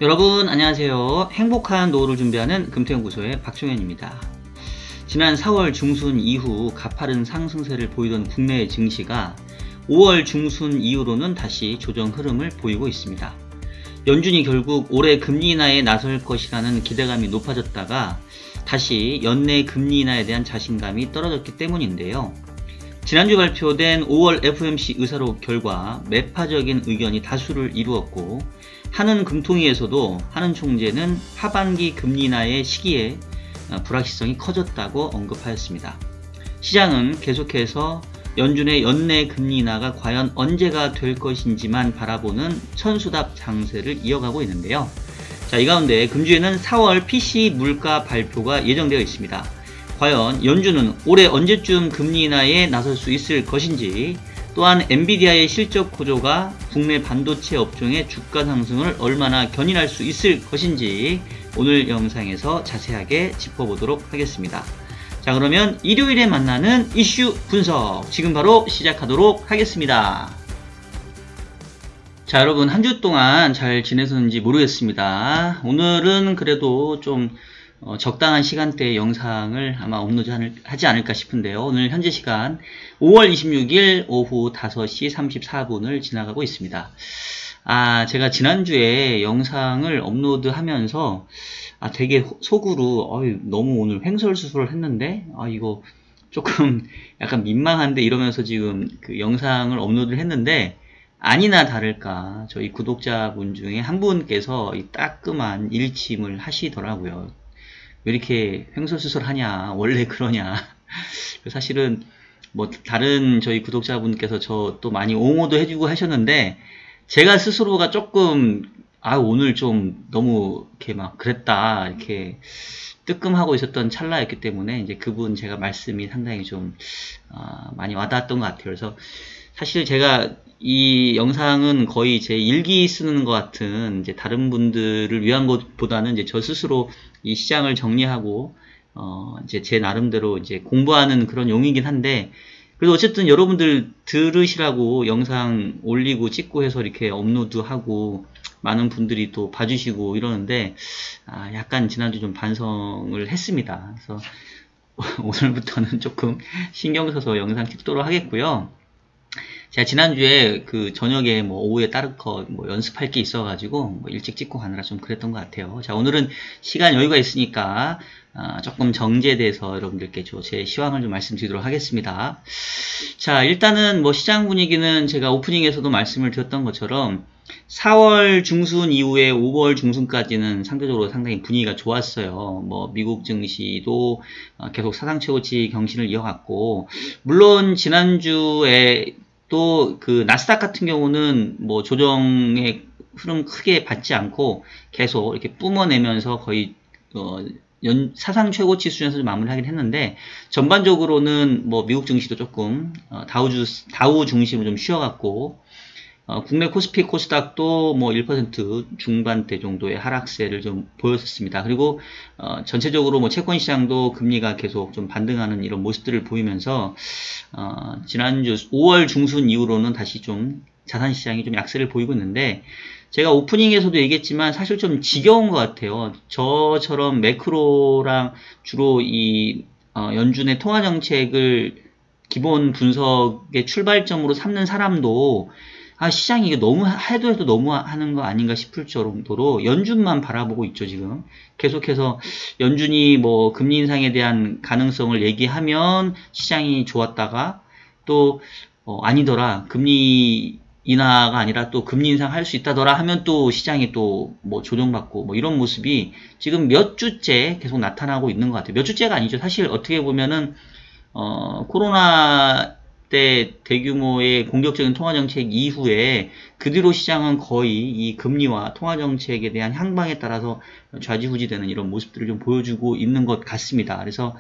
여러분 안녕하세요. 행복한 노후를 준비하는 금태연구소의 박종현입니다. 지난 4월 중순 이후 가파른 상승세를 보이던 국내 증시가 5월 중순 이후로는 다시 조정 흐름을 보이고 있습니다. 연준이 결국 올해 금리 인하에 나설 것이라는 기대감이 높아졌다가 다시 연내 금리 인하에 대한 자신감이 떨어졌기 때문인데요. 지난주 발표된 5월 FOMC 의사록 결과 매파적인 의견이 다수를 이루었고, 한은 금통위에서도 한은 총재는 하반기 금리 인하의 시기에 불확실성이 커졌다고 언급하였습니다. 시장은 계속해서 연준의 연내 금리 인하가 과연 언제가 될 것인지만 바라보는 천수답 장세를 이어가고 있는데요. 자, 이 가운데 금주에는 4월 PC 물가 발표가 예정되어 있습니다. 과연 연준은 올해 언제쯤 금리 인하에 나설 수 있을 것인지, 또한 엔비디아의 실적 구조가 국내 반도체 업종의 주가 상승을 얼마나 견인할 수 있을 것인지 오늘 영상에서 자세하게 짚어보도록 하겠습니다. 자, 그러면 일요일에 만나는 이슈 분석 지금 바로 시작하도록 하겠습니다. 자, 여러분 한 주 동안 잘 지내셨는지 모르겠습니다. 오늘은 그래도 좀 적당한 시간대에 영상을 아마 업로드하지 않을까 싶은데요. 오늘 현재 시간 5월 26일 오후 5시 34분을 지나가고 있습니다. 제가 지난주에 영상을 업로드하면서 되게 속으로 너무 오늘 횡설수설을 했는데 이거 조금 약간 민망한데 이러면서 지금 그 영상을 업로드를 했는데, 아니나 다를까 저희 구독자분 중에 한 분께서 이 따끔한 일침을 하시더라고요. 왜 이렇게 횡설수설하냐, 원래 그러냐. 사실은 뭐 다른 저희 구독자분께서 저 또 많이 옹호도 해주고 하셨는데, 제가 스스로가 조금 오늘 좀 너무 이렇게 막 그랬다 이렇게 뜨끔하고 있었던 찰나였기 때문에 이제 그분 제가 말씀이 상당히 좀 많이 와닿았던 것 같아요. 그래서 사실 제가 이 영상은 거의 제 일기 쓰는 것 같은, 이제 다른 분들을 위한 것보다는 이제 저 스스로 이 시장을 정리하고 이제 제 나름대로 이제 공부하는 그런 용이긴 한데, 그래도 어쨌든 여러분들 들으시라고 영상 올리고 찍고 해서 이렇게 업로드하고 많은 분들이 또 봐주시고 이러는데, 약간 지난주 좀 반성을 했습니다. 그래서 오늘부터는 조금 신경 써서 영상 찍도록 하겠고요. 제가 지난주에 그 저녁에 오후에 따르컷 연습할 게 있어가지고 일찍 찍고 가느라 좀 그랬던 것 같아요. 자, 오늘은 시간 여유가 있으니까 조금 정제돼서 여러분들께 제 시황을 좀 말씀드리도록 하겠습니다. 자, 일단은 시장 분위기는 제가 오프닝에서도 말씀을 드렸던 것처럼 4월 중순 이후에 5월 중순까지는 상대적으로 상당히 분위기가 좋았어요. 미국 증시도 계속 사상 최고치 경신을 이어갔고, 물론 지난주에 또 그 나스닥 같은 경우는 조정의 흐름 크게 받지 않고 계속 이렇게 뿜어내면서 거의 사상 최고치 수준에서 좀 마무리하긴 했는데, 전반적으로는 미국 증시도 조금 다우 중심으로 좀 쉬어갔고, 국내 코스피 코스닥도 1% 중반대 정도의 하락세를 좀 보였었습니다. 그리고 전체적으로 채권 시장도 금리가 계속 좀 반등하는 이런 모습들을 보이면서 지난주 5월 중순 이후로는 다시 좀 자산 시장이 좀 약세를 보이고 있는데, 제가 오프닝에서도 얘기했지만 사실 좀 지겨운 것 같아요. 저처럼 매크로랑 주로 이 연준의 통화 정책을 기본 분석의 출발점으로 삼는 사람도 시장이 이게 너무 해도 너무 하는 거 아닌가 싶을 정도로 연준만 바라보고 있죠. 지금 계속해서 연준이 금리 인상에 대한 가능성을 얘기하면 시장이 좋았다가, 또 아니더라, 금리 인하가 아니라 또 금리 인상 할 수 있다더라 하면 또 시장이 또 조정받고 이런 모습이 지금 몇 주째 계속 나타나고 있는 것 같아요. 몇 주째가 아니죠. 사실 어떻게 보면은 코로나 때 대규모의 공격적인 통화정책 이후에 그 뒤로 시장은 거의 이 금리와 통화정책에 대한 향방에 따라서 좌지우지되는 이런 모습들을 좀 보여주고 있는 것 같습니다. 그래서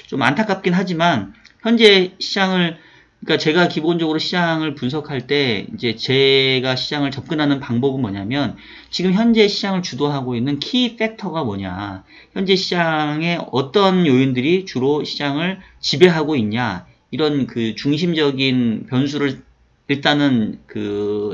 좀 안타깝긴 하지만 현재 시장을, 그러니까 제가 기본적으로 시장을 분석할 때 이제 제가 시장을 접근하는 방법은 뭐냐면, 지금 현재 시장을 주도하고 있는 키 팩터가 뭐냐, 현재 시장에 어떤 요인들이 주로 시장을 지배하고 있냐, 이런 그 중심적인 변수를 일단은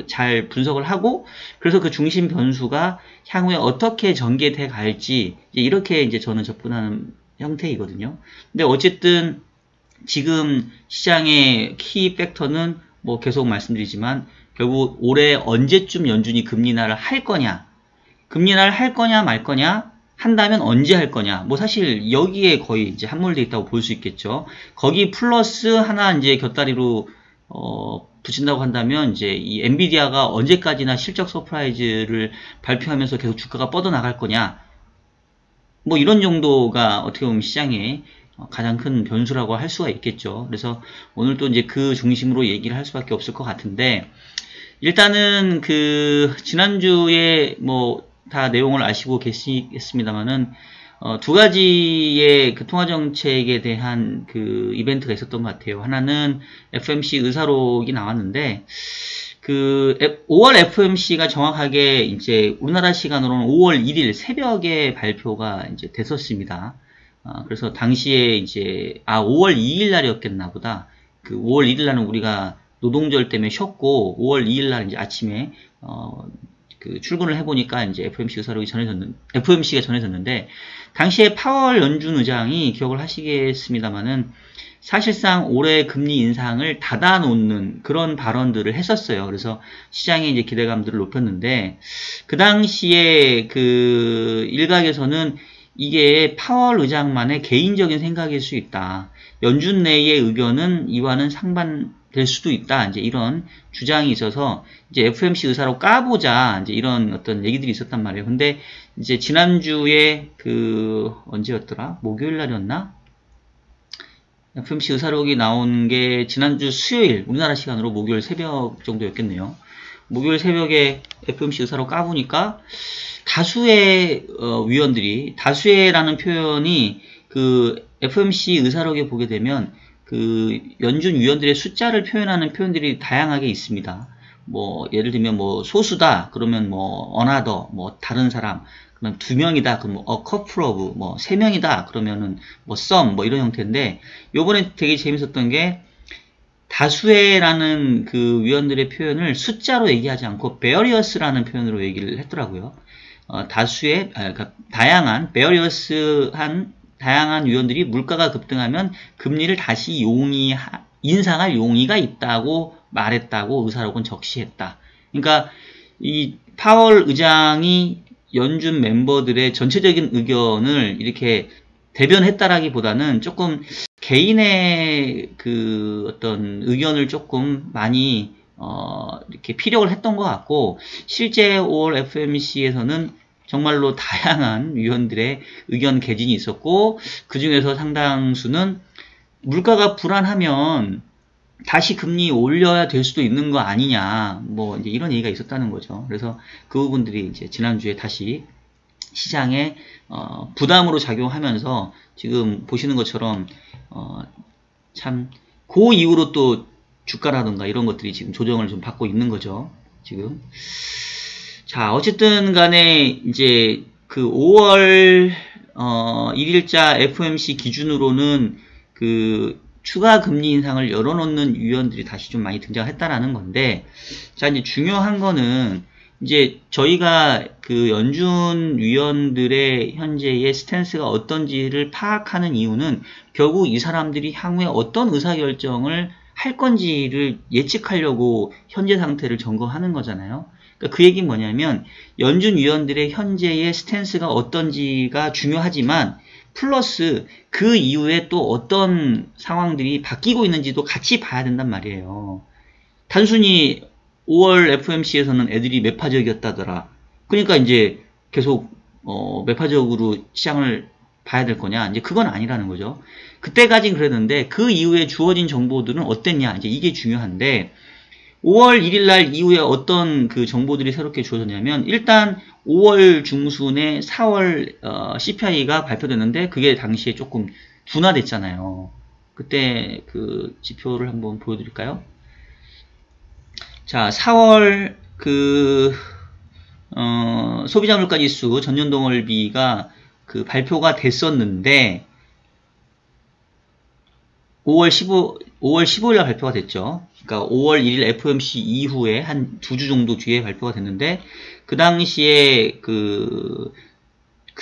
잘 분석을 하고, 그래서 그 중심 변수가 향후에 어떻게 전개돼 갈지 이렇게 이제 저는 접근하는 형태이거든요. 근데 어쨌든 지금 시장의 키 팩터는 뭐 계속 말씀드리지만 결국 올해 언제쯤 연준이 금리 인하를 할 거냐, 금리 인하를 할 거냐 말 거냐, 한다면 언제 할 거냐, 뭐 사실 여기에 거의 이제 함몰되어 있다고 볼 수 있겠죠. 거기 플러스 하나 이제 곁다리로 붙인다고 한다면 이제 이 엔비디아가 언제까지나 실적 서프라이즈를 발표하면서 계속 주가가 뻗어나갈 거냐, 뭐 이런 정도가 어떻게 보면 시장의 가장 큰 변수라고 할 수가 있겠죠. 그래서 오늘 또 이제 그 중심으로 얘기를 할 수밖에 없을 것 같은데, 일단은 지난주에 뭐 다 내용을 아시고 계시겠습니다만은 두 가지의 통화정책에 대한 이벤트가 있었던 것 같아요. 하나는 FOMC 의사록이 나왔는데 5월 FOMC가 정확하게 이제 우리나라 시간으로는 5월 1일 새벽에 발표가 이제 됐었습니다. 그래서 당시에 이제 5월 2일 날이었겠나 보다. 5월 1일 날은 우리가 노동절 때문에 쉬었고 5월 2일 날 이제 아침에 출근을 해보니까 이제 FOMC 의사록이 FOMC가 전해졌는데, 당시에 파월 연준 의장이 기억을 하시겠습니다만은 사실상 올해 금리 인상을 닫아놓는 그런 발언들을 했었어요. 그래서 시장의 이제 기대감들을 높였는데, 그 당시에 일각에서는 이게 파월 의장만의 개인적인 생각일 수 있다. 연준 내의 의견은 이와는 상반될 수도 있다. 이제 이런 주장이 있어서 이제 FOMC 의사로 까보자. 이제 이런 어떤 얘기들이 있었단 말이에요. 근데 이제 지난주에 언제였더라? 목요일 날이었나? FOMC 의사록이 나온 게 지난주 수요일, 우리나라 시간으로 목요일 새벽 정도였겠네요. 목요일 새벽에 FOMC 의사록 까보니까 다수의 위원들이, 다수의라는 표현이 FOMC 의사록에 보게 되면 연준 위원들의 숫자를 표현하는 표현들이 다양하게 있습니다. 뭐 예를 들면 뭐 소수다 그러면 뭐 another, 뭐 다른 사람, 그러면 2명이다 그러면 a couple of, 뭐 3명이다 그러면은 뭐 some, 뭐 이런 형태인데, 요번에 되게 재밌었던 게 다수의라는 위원들의 표현을 숫자로 얘기하지 않고 various라는 표현으로 얘기를 했더라고요. 그러니까 various한 다양한 위원들이 물가가 급등하면 금리를 다시 인상할 용의가 있다고 말했다고 의사록은 적시했다. 그러니까 이 파월 의장이 연준 멤버들의 전체적인 의견을 이렇게 대변했다라기보다는 조금 개인의 어떤 의견을 조금 많이 이렇게 피력을 했던 것 같고, 실제 5월 FOMC에서는 정말로 다양한 위원들의 의견 개진이 있었고, 그 중에서 상당수는 물가가 불안하면 다시 금리 올려야 될 수도 있는 거 아니냐, 뭐 이제 이런 얘기가 있었다는 거죠. 그래서 그 부분들이 이제 지난주에 다시 시장에 부담으로 작용하면서 지금 보시는 것처럼 참 그 이후로 또 주가라든가 이런 것들이 지금 조정을 좀 받고 있는 거죠. 지금. 자, 어쨌든 간에 이제 5월 1일자 FOMC 기준으로는 추가 금리 인상을 열어놓는 위원들이 다시 좀 많이 등장했다라는 건데, 자, 이제 중요한 거는 이제 저희가 연준 위원들의 현재의 스탠스가 어떤지를 파악하는 이유는 결국 이 사람들이 향후에 어떤 의사결정을 할 건지를 예측하려고 현재 상태를 점검하는 거잖아요. 그러니까 그 얘기는 뭐냐면 연준 위원들의 현재의 스탠스가 어떤지가 중요하지만 플러스 그 이후에 또 어떤 상황들이 바뀌고 있는지도 같이 봐야 된단 말이에요. 단순히 5월 FOMC에서는 애들이 매파적이었다더라. 그러니까 이제 계속 매파적으로 시장을 봐야 될 거냐? 이제 그건 아니라는 거죠. 그때까진 그랬는데 그 이후에 주어진 정보들은 어땠냐? 이제 이게 중요한데, 5월 1일 날 이후에 어떤 정보들이 새롭게 주어졌냐면, 일단 5월 중순에 4월 CPI가 발표됐는데 그게 당시에 조금 둔화됐잖아요. 그때 지표를 한번 보여드릴까요? 자, 4월 소비자 물가지수 전년동월비가 발표가 됐었는데 5월 5월 15일 날 발표가 됐죠. 그러니까 5월 1일 FOMC 이후에 한 2주 정도 뒤에 발표가 됐는데, 그 당시에 그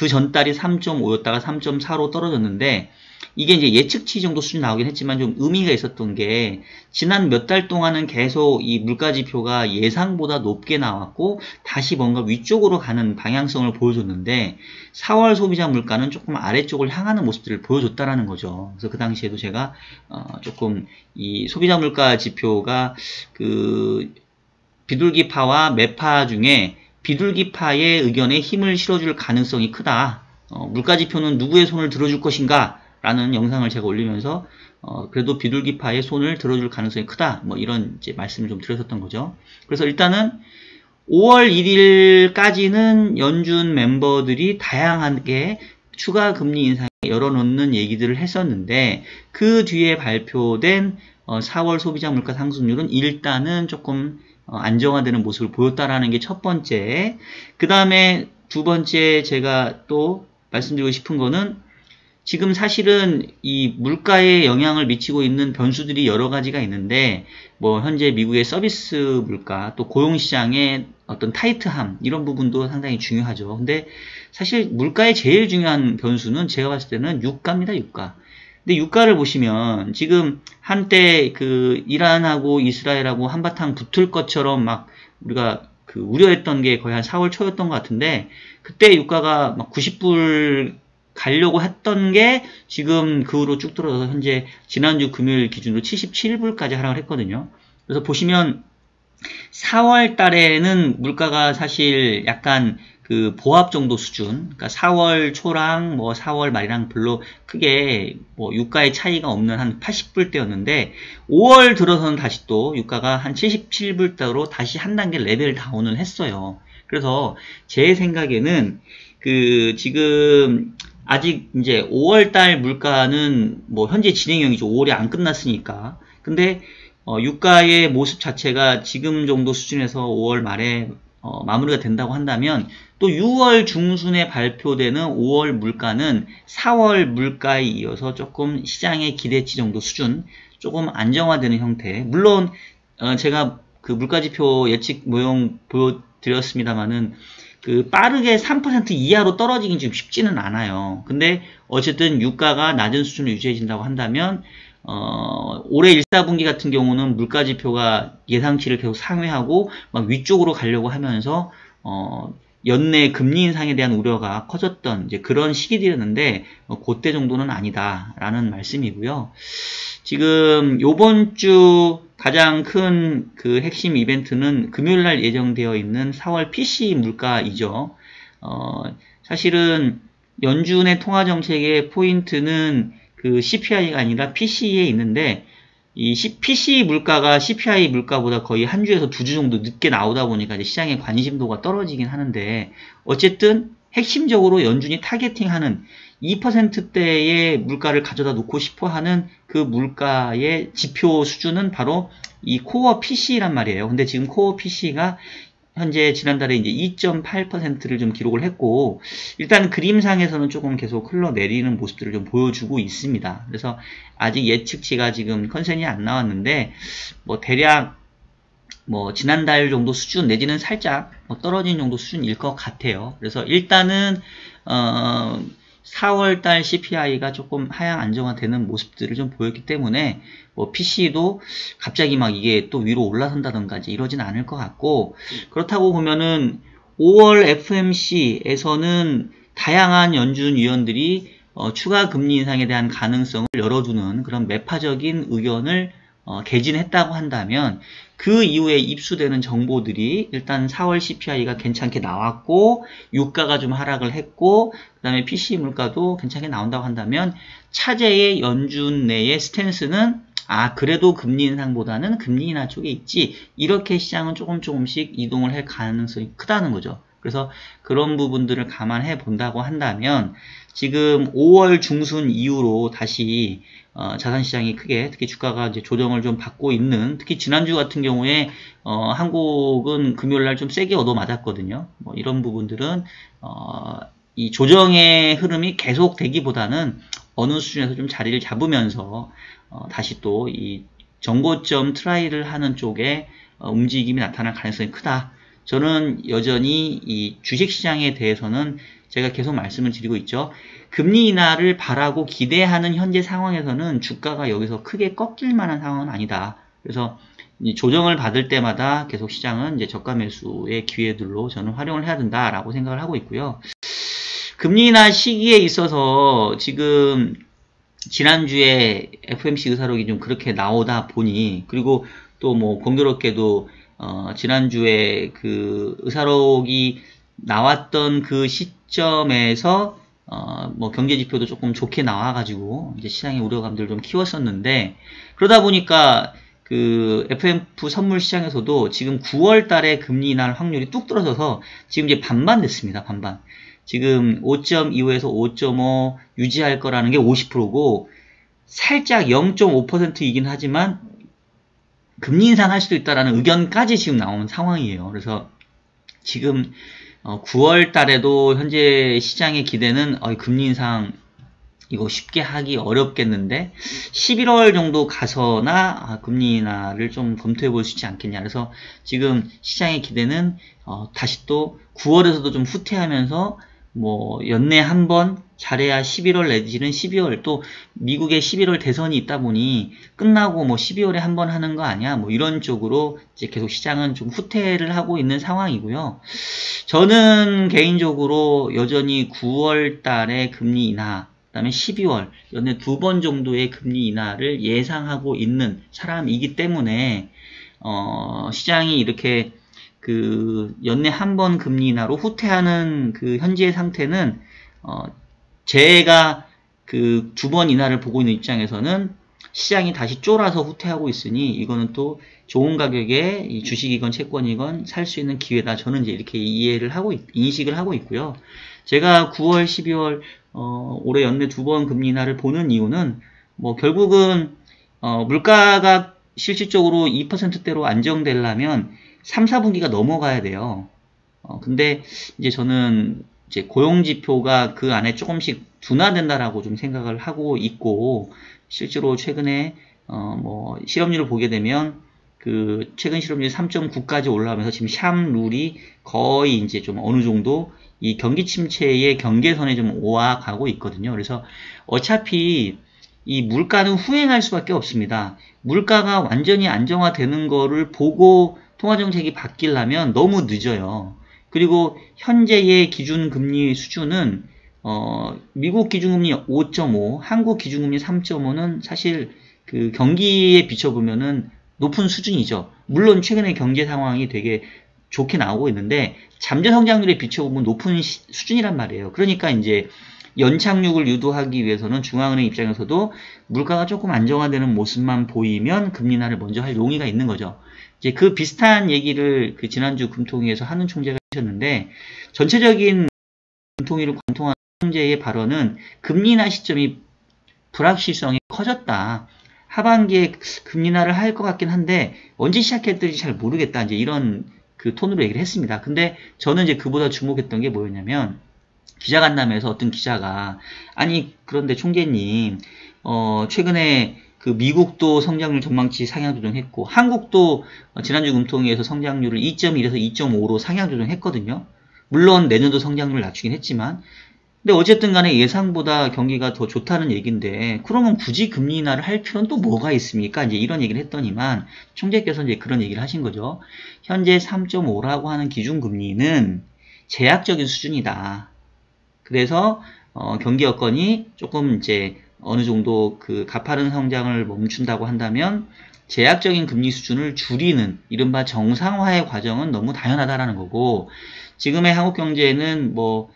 전달이 3.5였다가 3.4로 떨어졌는데, 이게 이제 예측치 정도 수준 나오긴 했지만 좀 의미가 있었던 게, 지난 몇 달 동안은 계속 이 물가 지표가 예상보다 높게 나왔고 다시 뭔가 위쪽으로 가는 방향성을 보여줬는데, 4월 소비자 물가는 조금 아래쪽을 향하는 모습들을 보여줬다라는 거죠. 그래서 그 당시에도 제가 조금 이 소비자 물가 지표가 그 비둘기파와 매파 중에 비둘기파의 의견에 힘을 실어줄 가능성이 크다. 물가 지표는 누구의 손을 들어줄 것인가? 라는 영상을 제가 올리면서 그래도 비둘기파의 손을 들어줄 가능성이 크다. 뭐 이런 이제 말씀을 좀 드렸었던 거죠. 그래서 일단은 5월 1일까지는 연준 멤버들이 다양하게 추가 금리 인상에 열어놓는 얘기들을 했었는데, 그 뒤에 발표된 4월 소비자 물가 상승률은 일단은 조금 안정화되는 모습을 보였다라는 게 첫 번째. 그 다음에 두 번째 제가 또 말씀드리고 싶은 거는, 지금 사실은 이 물가에 영향을 미치고 있는 변수들이 여러 가지가 있는데, 뭐 현재 미국의 서비스 물가, 또 고용시장의 어떤 타이트함, 이런 부분도 상당히 중요하죠. 근데 사실 물가의 제일 중요한 변수는 제가 봤을 때는 유가입니다, 유가. 근데 유가를 보시면 지금 한때 그 이란하고 이스라엘하고 한바탕 붙을 것처럼 막 우리가 그 우려했던 게 거의 한 4월 초였던 것 같은데, 그때 유가가 막 90불 가려고 했던 게 지금 그 후로 쭉 떨어져서 현재 지난주 금요일 기준으로 77불까지 하락을 했거든요. 그래서 보시면 4월 달에는 물가가 사실 약간 그 보합 정도 수준, 그러니까 4월 초랑 뭐 4월 말이랑 별로 크게 뭐 유가의 차이가 없는 한 80불대였는데, 5월 들어서는 다시 또 유가가 한 77불대로 다시 한 단계 레벨 다운을 했어요. 그래서 제 생각에는 그 지금 아직 이제 5월달 물가는 뭐 현재 진행형이죠. 5월이 안 끝났으니까. 근데 유가의 모습 자체가 지금 정도 수준에서 5월 말에 마무리가 된다고 한다면, 또 6월 중순에 발표되는 5월 물가는 4월 물가에 이어서 조금 시장의 기대치 정도 수준, 조금 안정화되는 형태. 물론 제가 그 물가지표 예측 모형 보여드렸습니다만은, 그 빠르게 3% 이하로 떨어지긴 좀 쉽지는 않아요. 근데 어쨌든 유가가 낮은 수준을 유지해진다고 한다면, 올해 1사분기 같은 경우는 물가지표가 예상치를 계속 상회하고 막 위쪽으로 가려고 하면서 연내 금리 인상에 대한 우려가 커졌던 이제 그런 시기들이었는데, 그때 정도는 아니다라는 말씀이고요. 지금 요번 주 가장 큰 그 핵심 이벤트는 금요일날 예정되어 있는 4월 PC 물가이죠. 사실은 연준의 통화정책의 포인트는 그 CPI가 아니라 PCE에 있는데, 이 PC 물가가 CPI 물가보다 거의 한 주에서 두 주 정도 늦게 나오다 보니까 이제 시장의 관심도가 떨어지긴 하는데, 어쨌든 핵심적으로 연준이 타겟팅하는 2%대의 물가를 가져다 놓고 싶어 하는 그 물가의 지표 수준은 바로 이 코어 PC란 말이에요. 근데 지금 코어 PC가 현재 지난달에 이제 2.8%를 좀 기록을 했고, 일단 그림상에서는 조금 계속 흘러내리는 모습들을 좀 보여주고 있습니다. 그래서 아직 예측치가 지금 컨센이 안 나왔는데, 뭐 대략 뭐 지난달 정도 수준 내지는 살짝 뭐 떨어진 정도 수준일 것 같아요. 그래서 일단은 4월달 CPI가 조금 하향 안정화되는 모습들을 좀 보였기 때문에, 뭐 PC도 갑자기 막 이게 또 위로 올라선다던가 이제 이러진 않을 것 같고, 그렇다고 보면은 5월 FOMC에서는 다양한 연준 위원들이 추가 금리 인상에 대한 가능성을 열어두는 그런 매파적인 의견을 개진했다고 한다면, 그 이후에 입수되는 정보들이 일단 4월 CPI가 괜찮게 나왔고, 유가가 좀 하락을 했고, 그 다음에 PC 물가도 괜찮게 나온다고 한다면, 차제의 연준 내의 스탠스는 그래도 금리 인상보다는 금리 인하 쪽에 있지, 이렇게 시장은 조금씩 이동을 할 가능성이 크다는 거죠. 그래서 그런 부분들을 감안해 본다고 한다면, 지금 5월 중순 이후로 다시 자산시장이 크게, 특히 주가가 이제 조정을 좀 받고 있는, 특히 지난주 같은 경우에 한국은 금요일날 좀 세게 얻어맞았거든요. 뭐 이런 부분들은 이 조정의 흐름이 계속되기보다는 어느 수준에서 좀 자리를 잡으면서 다시 또 이 정고점 트라이를 하는 쪽에 움직임이 나타날 가능성이 크다. 저는 여전히 이 주식시장에 대해서는 제가 계속 말씀을 드리고 있죠. 금리 인하를 바라고 기대하는 현재 상황에서는 주가가 여기서 크게 꺾일 만한 상황은 아니다. 그래서 조정을 받을 때마다 계속 시장은 이제 저가 매수의 기회들로 저는 활용을 해야 된다라고 생각을 하고 있고요. 금리 인하 시기에 있어서 지금 지난주에 FOMC 의사록이 좀 그렇게 나오다 보니, 그리고 또 뭐 공교롭게도 지난주에 그 의사록이 나왔던 그 시점에서 뭐 경제 지표도 조금 좋게 나와가지고 이제 시장의 우려감들을 좀 키웠었는데, 그러다 보니까 그 FMF 선물 시장에서도 지금 9월 달에 금리 인하 확률이 뚝 떨어져서 지금 이제 반반 됐습니다. 반반. 지금 5.25에서 5.5 유지할 거라는 게 50%고 살짝 0.5%이긴 하지만 금리 인상할 수도 있다라는 의견까지 지금 나오는 상황이에요. 그래서 지금 9월 달에도 현재 시장의 기대는 금리 인상 이거 쉽게 하기 어렵겠는데 11월 정도 가서나 금리 인하를 좀 검토해 볼 수 있지 않겠냐. 그래서 지금 시장의 기대는 다시 또 9월에서도 좀 후퇴하면서 뭐 연내 한 번 잘해야 11월 내지는 12월, 또 미국의 11월 대선이 있다 보니 끝나고 뭐 12월에 한 번 하는 거 아니야, 뭐 이런 쪽으로 이제 계속 시장은 좀 후퇴를 하고 있는 상황이고요. 저는 개인적으로 여전히 9월 달에 금리 인하, 그 다음에 12월 연내 2번 정도의 금리 인하를 예상하고 있는 사람이기 때문에 시장이 이렇게 그 연내 한 번 금리 인하로 후퇴하는 그 현재의 상태는 제가 그 2번 인하를 보고 있는 입장에서는 시장이 다시 쫄아서 후퇴하고 있으니 이거는 또 좋은 가격에 이 주식이건 채권이건 살 수 있는 기회다. 저는 이제 이렇게 인식을 하고 있고요. 제가 9월, 12월 올해 연내 2번 금리 인하를 보는 이유는 뭐 결국은 물가가 실질적으로 2%대로 안정되려면 3, 4분기가 넘어가야 돼요. 근데 이제 저는 이제 고용지표가 그 안에 조금씩 둔화된다라고 좀 생각을 하고 있고, 실제로 최근에 뭐 실업률을 보게 되면 그 최근 실업률이 3.9까지 올라오면서 지금 샴룰이 거의 이제 좀 어느 정도 이 경기 침체의 경계선에 좀 오아가고 있거든요. 그래서 어차피 이 물가는 후행할 수밖에 없습니다. 물가가 완전히 안정화되는 거를 보고 통화정책이 바뀌려면 너무 늦어요. 그리고 현재의 기준금리 수준은 미국 기준금리 5.5, 한국 기준금리 3.5는 사실 그 경기에 비춰보면은 높은 수준이죠. 물론 최근에 경제 상황이 되게 좋게 나오고 있는데 잠재 성장률에 비춰보면 높은 수준이란 말이에요. 그러니까 이제 연착륙을 유도하기 위해서는 중앙은행 입장에서도 물가가 조금 안정화되는 모습만 보이면 금리 인하를 먼저 할 용의가 있는 거죠. 이제 그 비슷한 얘기를 그 지난주 금통위에서 한은 총재가 하셨는데, 전체적인 금통위를 관통한 총재의 발언은 금리 인하 시점이 불확실성이 커졌다. 하반기에 금리 인하를 할 것 같긴 한데 언제 시작해야 될지 잘 모르겠다. 이제 이런 그 톤으로 얘기를 했습니다. 근데 저는 이제 그보다 주목했던 게 뭐였냐면, 기자간담회에서 어떤 기자가 아니 그런데 총재님 최근에 그 미국도 성장률 전망치 상향 조정했고 한국도 지난주 금통위에서 성장률을 2.1에서 2.5로 상향 조정했거든요. 물론 내년도 성장률을 낮추긴 했지만, 근데 어쨌든 간에 예상보다 경기가 더 좋다는 얘기인데 그러면 굳이 금리 인하를 할 필요는 또 뭐가 있습니까? 이제 이런 얘기를 했더니만 총재께서 이제 그런 얘기를 하신 거죠. 현재 3.5라고 하는 기준금리는 제약적인 수준이다. 그래서 경기 여건이 조금 이제 어느 정도 그 가파른 성장을 멈춘다고 한다면 제약적인 금리 수준을 줄이는 이른바 정상화의 과정은 너무 당연하다라는 거고, 지금의 한국 경제는 뭐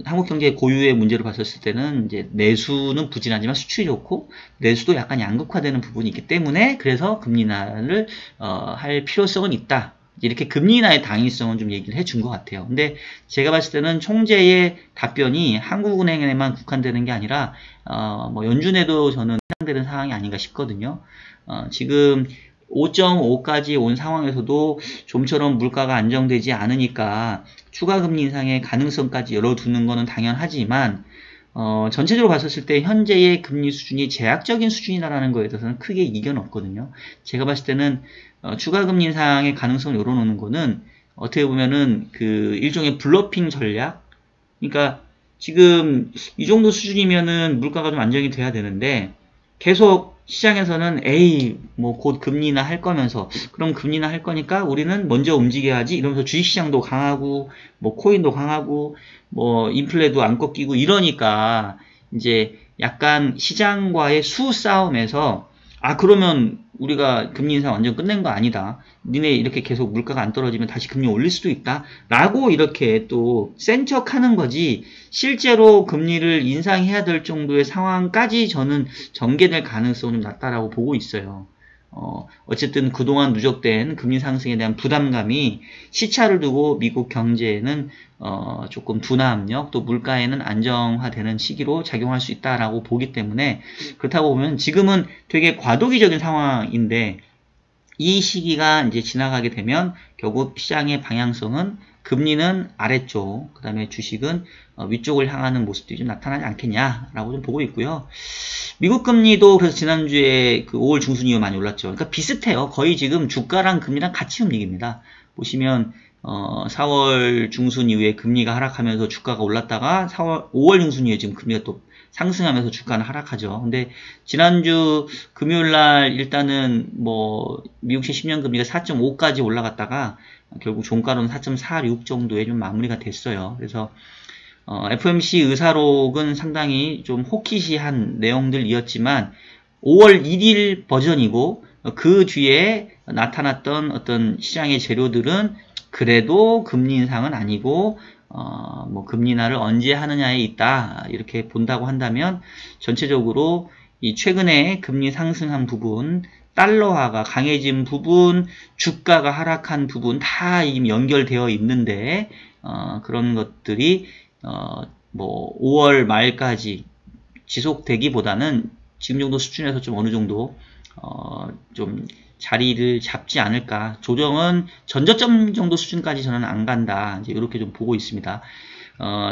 한국 경제 고유의 문제로 봤었을 때는 이제 내수는 부진하지만 수출이 좋고 내수도 약간 양극화되는 부분이 있기 때문에 그래서 금리 인하를 할 필요성은 있다. 이렇게 금리 인하의 당위성은 좀 얘기를 해준 것 같아요. 근데 제가 봤을 때는 총재의 답변이 한국은행에만 국한되는 게 아니라 뭐 연준에도 저는 해당되는 상황이 아닌가 싶거든요. 지금 5.5까지 온 상황에서도 좀처럼 물가가 안정되지 않으니까 추가 금리 인상의 가능성까지 열어두는 것은 당연하지만 전체적으로 봤었을 때 현재의 금리 수준이 제약적인 수준이라는 거에 대해서는 크게 이견 없거든요. 제가 봤을 때는 추가 금리 인상의 가능성을 열어놓는 거는 어떻게 보면은 그 일종의 블러핑 전략. 그러니까 지금 이 정도 수준이면은 물가가 좀 안정이 돼야 되는데 계속 시장에서는 에이 뭐 곧 금리 인하 할 거면서 그럼 금리 인하 할 거니까 우리는 먼저 움직여야지 이러면서 주식시장도 강하고 뭐 코인도 강하고 뭐 인플레도 안 꺾이고 이러니까 이제 약간 시장과의 수싸움에서 그러면 우리가 금리 인상 완전 끝낸 거 아니다. 니네 이렇게 계속 물가가 안 떨어지면 다시 금리 올릴 수도 있다. 라고 이렇게 또 센 척 하는 거지, 실제로 금리를 인상해야 될 정도의 상황까지 저는 전개될 가능성은 낮다라고 보고 있어요. 어쨌든 그동안 누적된 금리 상승에 대한 부담감이 시차를 두고 미국 경제에는 조금 둔화 압력, 또 물가에는 안정화되는 시기로 작용할 수 있다라고 보기 때문에, 그렇다고 보면 지금은 되게 과도기적인 상황인데 이 시기가 이제 지나가게 되면 결국 시장의 방향성은 금리는 아래쪽, 그 다음에 주식은 위쪽을 향하는 모습들이 좀 나타나지 않겠냐라고 좀 보고 있고요. 미국 금리도 그래서 지난주에 그 5월 중순 이후 많이 올랐죠. 그러니까 비슷해요. 거의 지금 주가랑 금리랑 같이 움직입니다. 보시면 4월 중순 이후에 금리가 하락하면서 주가가 올랐다가 5월 중순 이후에 지금 금리가 또 상승하면서 주가는 하락하죠. 근데 지난주 금요일날 일단은 뭐 미국시 10년 금리가 4.5까지 올라갔다가 결국 종가로는 4.46 정도에 좀 마무리가 됐어요. 그래서 FOMC 의사록은 상당히 좀 호키시한 내용들이었지만 5월 1일 버전이고 그 뒤에 나타났던 어떤 시장의 재료들은 그래도 금리 인상은 아니고 뭐 금리 인하를 언제 하느냐에 있다, 이렇게 본다고 한다면 전체적으로 이 최근에 금리 상승한 부분, 달러화가 강해진 부분, 주가가 하락한 부분 다 이미 연결되어 있는데 그런 것들이 뭐 5월 말까지 지속되기보다는 지금 정도 수준에서 좀 어느 정도 좀 자리를 잡지 않을까. 조정은 전저점 정도 수준까지 저는 안 간다, 이제 이렇게 좀 보고 있습니다.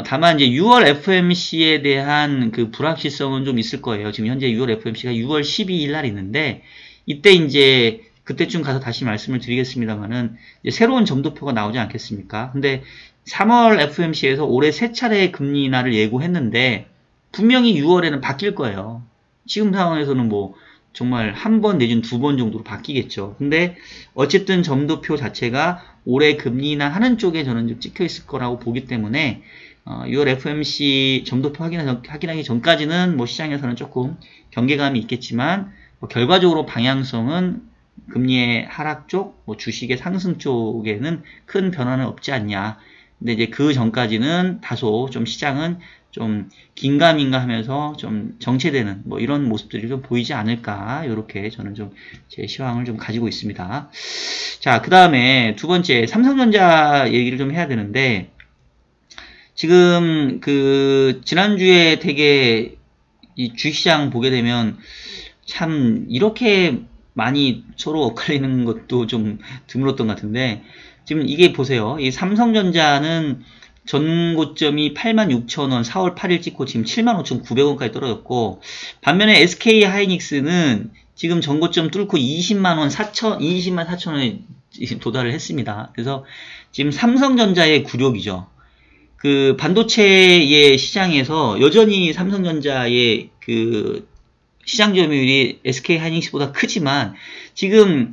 다만 이제 6월 FOMC에 대한 그 불확실성은 좀 있을 거예요. 지금 현재 6월 FOMC가 6월 12일 날 있는데 이때 이제 그때쯤 가서 다시 말씀을 드리겠습니다만은 새로운 점도표가 나오지 않겠습니까? 근데 3월 FOMC에서 올해 3차례 금리 인하를 예고했는데 분명히 6월에는 바뀔 거예요. 지금 상황에서는 뭐 정말 한 번 내지는 2번 정도로 바뀌겠죠. 근데 어쨌든 점도표 자체가 올해 금리 인하 하는 쪽에 저는 좀 찍혀 있을 거라고 보기 때문에 6월 FOMC 점도표 확인하기 전까지는 뭐 시장에서는 조금 경계감이 있겠지만 뭐 결과적으로 방향성은 금리의 하락 쪽, 뭐 주식의 상승 쪽에는 큰 변화는 없지 않냐. 근데 이제 그 전까지는 다소 좀 시장은 좀 긴가민가 하면서 좀 정체되는 뭐 이런 모습들이 좀 보이지 않을까, 이렇게 저는 좀 제 시황을 좀 가지고 있습니다. 자, 그 다음에 두 번째 삼성전자 얘기를 좀 해야 되는데, 지금 그 지난주에 되게 이 주식시장 보게 되면 참 이렇게 많이 서로 엇갈리는 것도 좀 드물었던 것 같은데, 지금 이게 보세요. 이 삼성전자는 전고점이 86,000원 4월 8일 찍고 지금 75,900원까지 떨어졌고, 반면에 SK 하이닉스는 지금 전고점 뚫고 20만 4천원에 도달을 했습니다. 그래서 지금 삼성전자의 굴욕이죠. 그 반도체의 시장에서 여전히 삼성전자의 그 시장 점유율이 SK 하이닉스보다 크지만 지금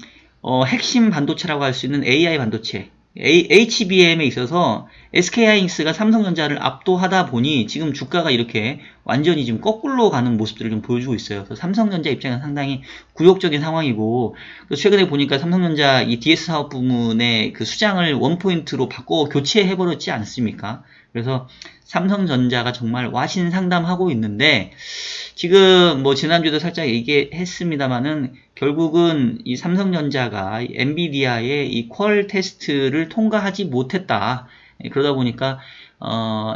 핵심 반도체라고 할 수 있는 AI 반도체, HBM에 있어서 SK하이닉스가 삼성전자를 압도하다 보니 지금 주가가 이렇게 완전히 지금 거꾸로 가는 모습들을 좀 보여주고 있어요. 그래서 삼성전자 입장에서 상당히 굴욕적인 상황이고, 그래서 최근에 보니까 삼성전자 이 DS 사업 부문의 그 수장을 원포인트로 바꿔 교체해버렸지 않습니까? 그래서 삼성전자가 정말 와신상담하고 있는데, 지금 뭐 지난주도 살짝 얘기했습니다만은 결국은 이 삼성전자가 엔비디아의 이 퀄 테스트를 통과하지 못했다. 그러다 보니까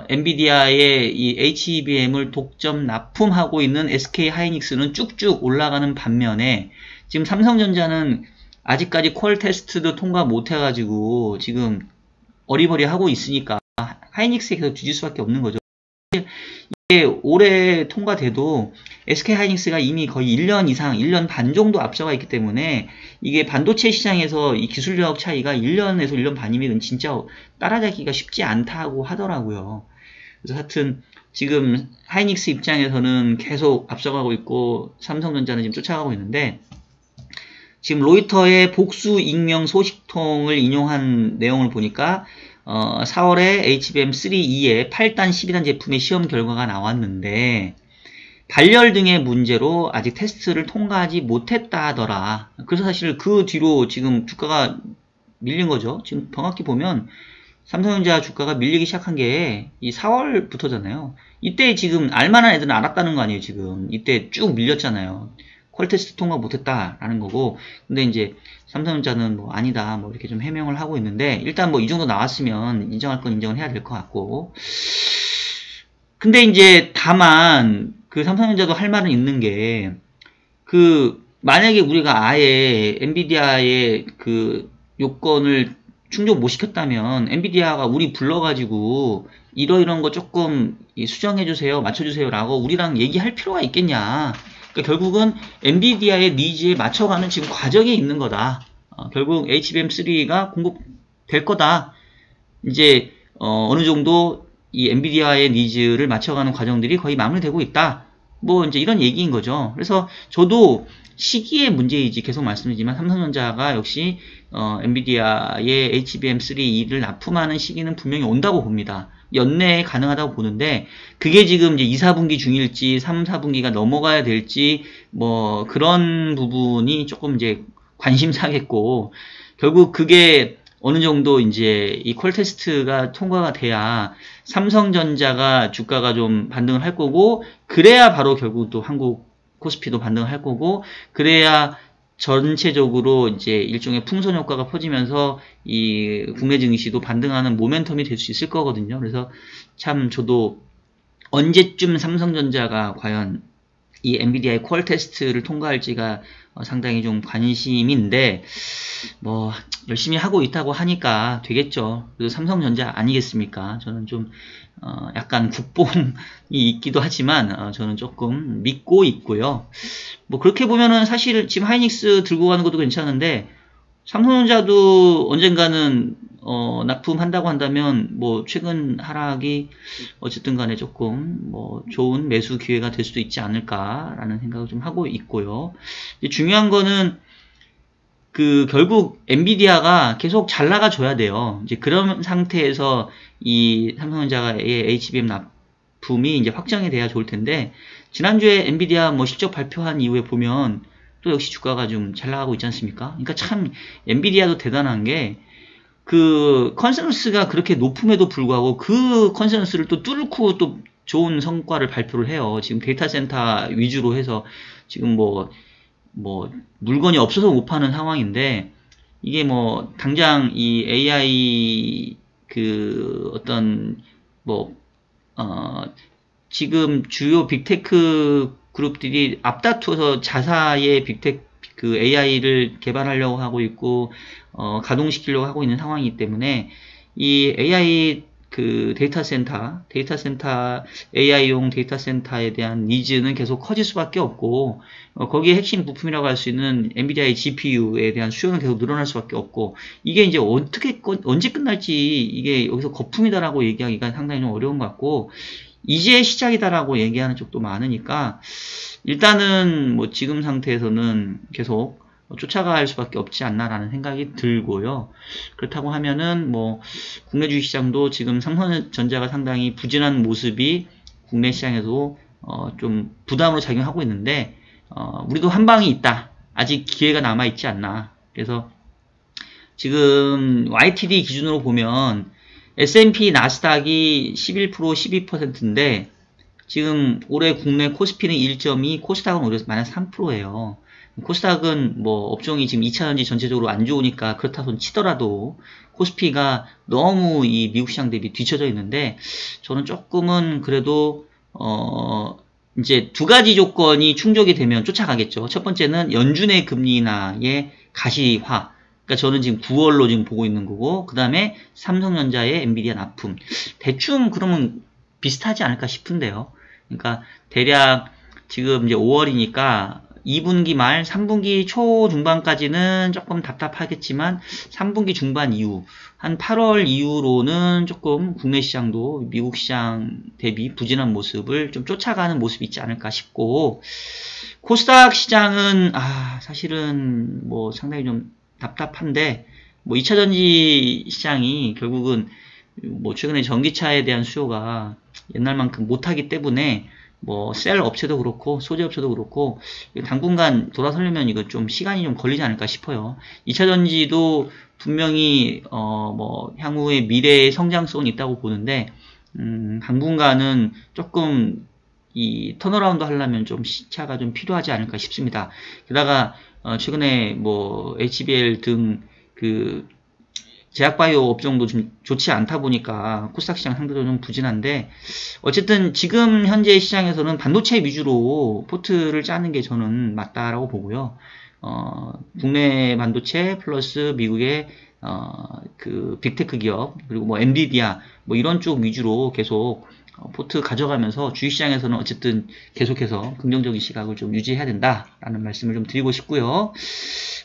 엔비디아의 이 HBM을 독점 납품하고 있는 SK 하이닉스는 쭉쭉 올라가는 반면에 지금 삼성전자는 아직까지 퀄 테스트도 통과 못해가지고 지금 어리버리 하고 있으니까 하이닉스에 계속 뒤질 수밖에 없는 거죠. 올해 통과돼도 SK하이닉스가 이미 거의 1년 이상, 1년 반 정도 앞서가 있기 때문에 이게 반도체 시장에서 이 기술력 차이가 1년에서 1년 반이면 진짜 따라잡기가 쉽지 않다고 하더라고요. 그래서 하여튼 지금 하이닉스 입장에서는 계속 앞서가고 있고 삼성전자는 지금 쫓아가고 있는데, 지금 로이터의 복수 익명 소식통을 인용한 내용을 보니까 4월에 HBM3E의 8단, 12단 제품의 시험 결과가 나왔는데 발열 등의 문제로 아직 테스트를 통과하지 못했다 하더라. 그래서 사실 그 뒤로 지금 주가가 밀린 거죠. 지금 정확히 보면 삼성전자 주가가 밀리기 시작한 게 이 4월부터잖아요. 이때 지금 알만한 애들은 알았다는 거 아니에요. 지금 이때 쭉 밀렸잖아요. 퀄 테스트 통과 못했다라는 거고, 근데 이제 삼성전자는 뭐 아니다 뭐 이렇게 좀 해명을 하고 있는데, 일단 뭐 이 정도 나왔으면 인정할 건 인정을 해야 될 것 같고, 근데 이제 다만 그 삼성전자도 할 말은 있는 게, 그 만약에 우리가 아예 엔비디아의 그 요건을 충족 못 시켰다면 엔비디아가 우리 불러가지고 이러이런 거 조금 수정해주세요, 맞춰주세요 라고 우리랑 얘기할 필요가 있겠냐. 그러니까 결국은 엔비디아의 니즈에 맞춰가는 지금 과정에 있는 거다. 결국 HBM3가 공급될 거다. 이제 어느 정도 이 엔비디아의 니즈를 맞춰가는 과정들이 거의 마무리되고 있다. 뭐 이제 이런 얘기인 거죠. 그래서 저도 시기의 문제이지 계속 말씀드리지만 삼성전자가 역시 엔비디아의 HBM3E를 납품하는 시기는 분명히 온다고 봅니다. 연내에 가능하다고 보는데, 그게 지금 이제 2, 4분기 중일지 3, 4분기가 넘어가야 될지 뭐 그런 부분이 조금 이제 관심사겠고, 결국 그게 어느 정도 이제 이 퀄 테스트가 통과가 돼야 삼성전자가 주가가 좀 반등을 할 거고, 그래야 바로 결국 또 한국 코스피도 반등을 할 거고, 그래야 전체적으로 이제 일종의 풍선 효과가 퍼지면서 이 국내 증시도 반등하는 모멘텀이 될 수 있을 거거든요. 그래서 참 저도 언제쯤 삼성전자가 과연 이 엔비디아의 퀄 테스트를 통과할지가 상당히 좀 관심인데, 뭐 열심히 하고 있다고 하니까 되겠죠. 그래서 삼성전자 아니겠습니까? 저는 좀 약간 국뽕이 있기도 하지만 저는 조금 믿고 있고요. 뭐 그렇게 보면은 사실 지금 하이닉스 들고 가는 것도 괜찮은데, 삼성전자도 언젠가는 납품한다고 한다면 뭐 최근 하락이 어쨌든 간에 조금 뭐 좋은 매수 기회가 될 수도 있지 않을까라는 생각을 좀 하고 있고요. 중요한 거는 그 결국 엔비디아가 계속 잘 나가줘야 돼요. 이제 그런 상태에서 이 삼성전자의 HBM 납품이 이제 확정이 돼야 좋을 텐데, 지난주에 엔비디아 뭐 실적 발표한 이후에 보면 또 역시 주가가 좀 잘 나가고 있지 않습니까? 그러니까 참 엔비디아도 대단한 게, 그 컨센서스가 그렇게 높음에도 불구하고 그 컨센서스를 또 뚫고 또 좋은 성과를 발표를 해요. 지금 데이터 센터 위주로 해서 지금 뭐 물건이 없어서 못 파는 상황인데, 이게 뭐 당장 이 AI 그 어떤 뭐 지금 주요 빅테크 그룹들이 앞다투어서 자사의 빅테크 그 AI를 개발하려고 하고 있고 가동시키려고 하고 있는 상황이기 때문에, 이 AI 그 데이터 센터 AI용 데이터 센터에 대한 니즈는 계속 커질 수밖에 없고, 거기에 핵심 부품이라고 할 수 있는 엔비디아의 GPU에 대한 수요는 계속 늘어날 수밖에 없고, 이게 이제 언제 끝날지 이게 여기서 거품이다라고 얘기하기가 상당히 좀 어려운 것 같고, 이제 시작이다라고 얘기하는 쪽도 많으니까 일단은 뭐 지금 상태에서는 계속 쫓아갈 수밖에 없지 않나라는 생각이 들고요. 그렇다고 하면은 뭐 국내 주식시장도 지금 삼성전자가 상당히 부진한 모습이 국내 시장에도 좀 부담으로 작용하고 있는데, 우리도 한 방이 있다. 아직 기회가 남아 있지 않나. 그래서 지금 YTD 기준으로 보면 S&P 나스닥이 11%, 12%인데 지금 올해 국내 코스피는 1.2, 코스닥은 오히려 마이너스 3%예요. 코스닥은 뭐 업종이 지금 2차전지 전체적으로 안 좋으니까 그렇다 손 치더라도 코스피가 너무 이 미국 시장 대비 뒤쳐져 있는데, 저는 조금은 그래도 이제 두 가지 조건이 충족이 되면 쫓아가겠죠. 첫 번째는 연준의 금리 인하의 가시화. 그러니까 저는 지금 9월로 지금 보고 있는 거고, 그 다음에 삼성전자의 엔비디아 납품. 대충 그러면 비슷하지 않을까 싶은데요. 그러니까 대략 지금 이제 5월이니까 2분기 말, 3분기 초 중반까지는 조금 답답하겠지만 3분기 중반 이후, 한 8월 이후로는 조금 국내 시장도 미국 시장 대비 부진한 모습을 좀 쫓아가는 모습이 있지 않을까 싶고, 코스닥 시장은 사실은 뭐 상당히 좀 답답한데, 뭐 2차전지 시장이 결국은 뭐 최근에 전기차에 대한 수요가 옛날만큼 못하기 때문에 뭐 셀 업체도 그렇고 소재 업체도 그렇고 당분간 돌아서려면 이거 좀 시간이 좀 걸리지 않을까 싶어요. 2차전지도 분명히 뭐 향후에 미래의 성장성은 있다고 보는데 당분간은 조금 이 턴어라운드 하려면 좀 시차가 좀 필요하지 않을까 싶습니다. 게다가 최근에 뭐 HBL 등 그 제약바이오 업종도 좀 좋지 않다 보니까 코스닥 시장 상대적으로 좀 부진한데, 어쨌든 지금 현재 시장에서는 반도체 위주로 포트를 짜는 게 저는 맞다라고 보고요. 국내 반도체 플러스 미국의 그 빅테크 기업, 그리고 뭐 엔비디아 뭐 이런 쪽 위주로 계속 포트 가져가면서 주식시장에서는 어쨌든 계속해서 긍정적인 시각을 좀 유지해야 된다라는 말씀을 좀 드리고 싶고요.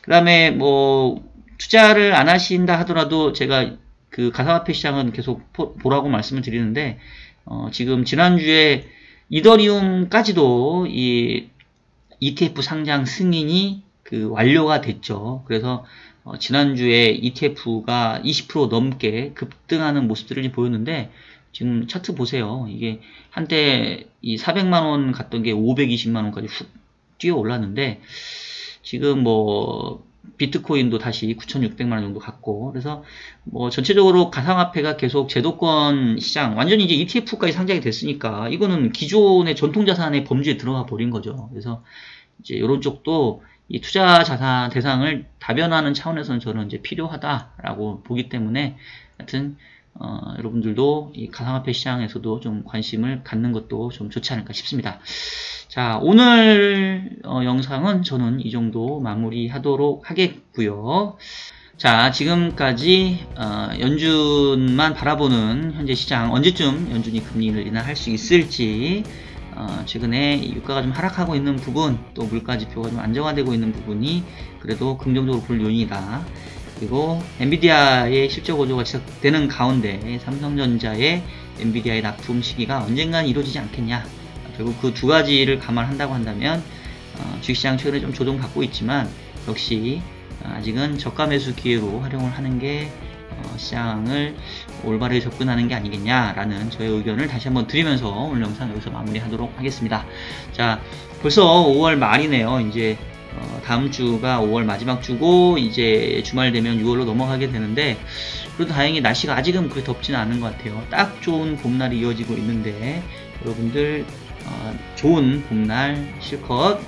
그 다음에 뭐 투자를 안 하신다 하더라도 제가 그 가상화폐 시장은 계속 보라고 말씀을 드리는데, 지금 지난주에 이더리움까지도 이 ETF 상장 승인이 그 완료가 됐죠. 그래서 지난주에 ETF가 20% 넘게 급등하는 모습들을 보였는데, 지금 차트 보세요. 이게 한때 이 400만원 갔던 게 520만원까지 훅 뛰어 올랐는데, 지금 뭐 비트코인도 다시 9,600만원 정도 갔고, 그래서 뭐 전체적으로 가상화폐가 계속 제도권 시장, 완전히 이제 ETF까지 상장이 됐으니까 이거는 기존의 전통자산의 범주에 들어가 버린 거죠. 그래서 이제 이런 쪽도 이 투자 자산 대상을 다변화하는 차원에서는 저는 이제 필요하다라고 보기 때문에, 하여튼 여러분들도 이 가상화폐 시장에서도 좀 관심을 갖는 것도 좀 좋지 않을까 싶습니다. 자, 오늘 영상은 저는 이 정도 마무리하도록 하겠고요. 자, 지금까지 연준만 바라보는 현재 시장, 언제쯤 연준이 금리를 인하할 수 있을지, 최근에 유가가 좀 하락하고 있는 부분, 또 물가지표가 좀 안정화되고 있는 부분이 그래도 긍정적으로 볼 요인이다. 그리고 엔비디아의 실적 호조가 지속되는 가운데 삼성전자의 엔비디아의 납품 시기가 언젠간 이루어지지 않겠냐. 결국 그 두 가지를 감안한다고 한다면 주식시장 최근에 좀 조정받고 있지만 역시 아직은 저가 매수 기회로 활용을 하는 게 시장을 올바르게 접근하는 게 아니겠냐라는 저의 의견을 다시 한번 드리면서 오늘 영상 여기서 마무리하도록 하겠습니다. 자, 벌써 5월 말이네요. 이제 다음 주가 5월 마지막 주고 이제 주말 되면 6월로 넘어가게 되는데, 그래도 다행히 날씨가 아직은 그렇게 덥지는 않은 것 같아요. 딱 좋은 봄날이 이어지고 있는데 여러분들 좋은 봄날 실컷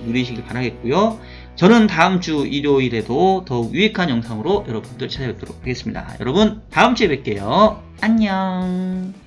누리시길 바라겠고요. 저는 다음 주 일요일에도 더욱 유익한 영상으로 여러분들 찾아뵙도록 하겠습니다. 여러분 다음 주에 뵐게요. 안녕.